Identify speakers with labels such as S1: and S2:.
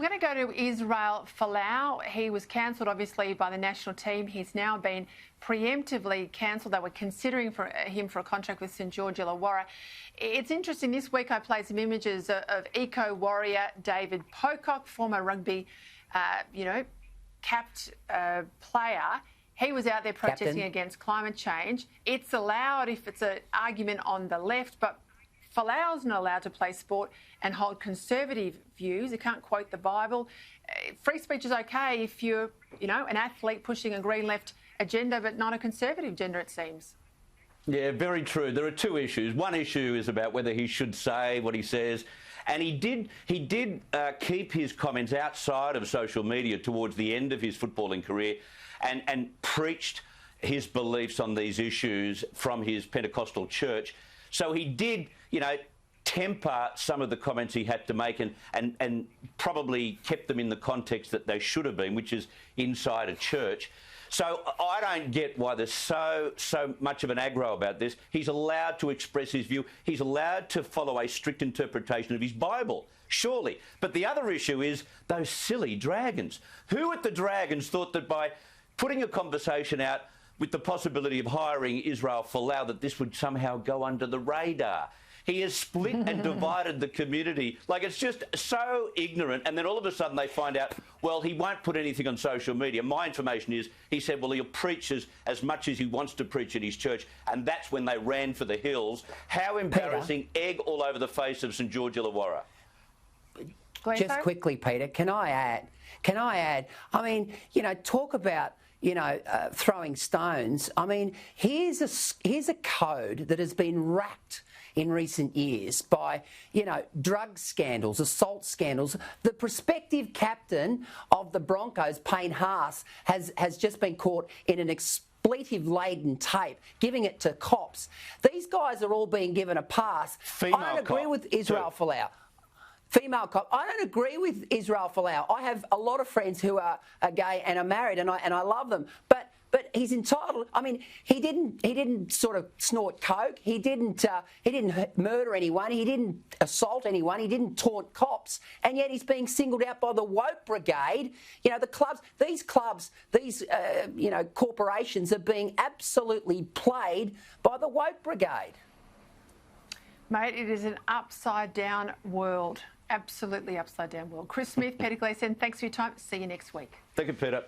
S1: going to go to Israel Folau. He was cancelled, obviously, by the national team. He's now been preemptively cancelled. They were considering him for a contract with St George Illawarra. It's interesting. This week I played some images of eco-warrior David Pocock, former rugby, capped player. He was out there protesting against climate change. It's allowed if it's an argument on the left, but Folau's not allowed to play sport and hold conservative views. He can't quote the Bible. Free speech is okay if you're, an athlete pushing a green left agenda, but not a conservative agenda, it seems.
S2: Yeah, very true. There are two issues. One issue is about whether he should say what he says. And he did keep his comments outside of social media towards the end of his footballing career and preached his beliefs on these issues from his Pentecostal church. So he did, temper some of the comments he had to make and probably kept them in the context that they should have been, which is inside a church. So I don't get why there's so much of an aggro about this. He's allowed to express his view. He's allowed to follow a strict interpretation of his Bible, surely. But the other issue is those silly Dragons. Who at the Dragons thought that by putting a conversation out with the possibility of hiring Israel Folau, that this would somehow go under the radar? He has split and divided the community. Like, it's just so ignorant. And then all of a sudden they find out, well, he won't put anything on social media. My information is he said, well, he'll preach as much as he wants to preach at his church. And that's when they ran for the hills. How embarrassing. Peter. Egg all over the face of St George Illawarra.
S3: Just quickly, Peter, can I add, I mean, talk about, throwing stones. I mean, here's a code that has been racked in recent years by, drug scandals, assault scandals. The prospective captain of the Broncos, Payne Haas, has just been caught in an expletive-laden tape, giving it to cops. These guys are all being given a pass.
S2: Female
S3: I don't agree with Israel Folau. Female cop. I don't agree with Israel Folau. I have a lot of friends who are gay and are married, and I love them. But he's entitled. I mean, he didn't sort of snort coke. He didn't murder anyone. He didn't assault anyone. He didn't taunt cops. And yet he's being singled out by the woke brigade. The clubs, these corporations are being absolutely played by the woke brigade.
S1: Mate, it is an upside-down world. Absolutely upside-down world. Chris Smith, Peter Gleeson, thanks for your time. See you next week.
S2: Thank you, Peter.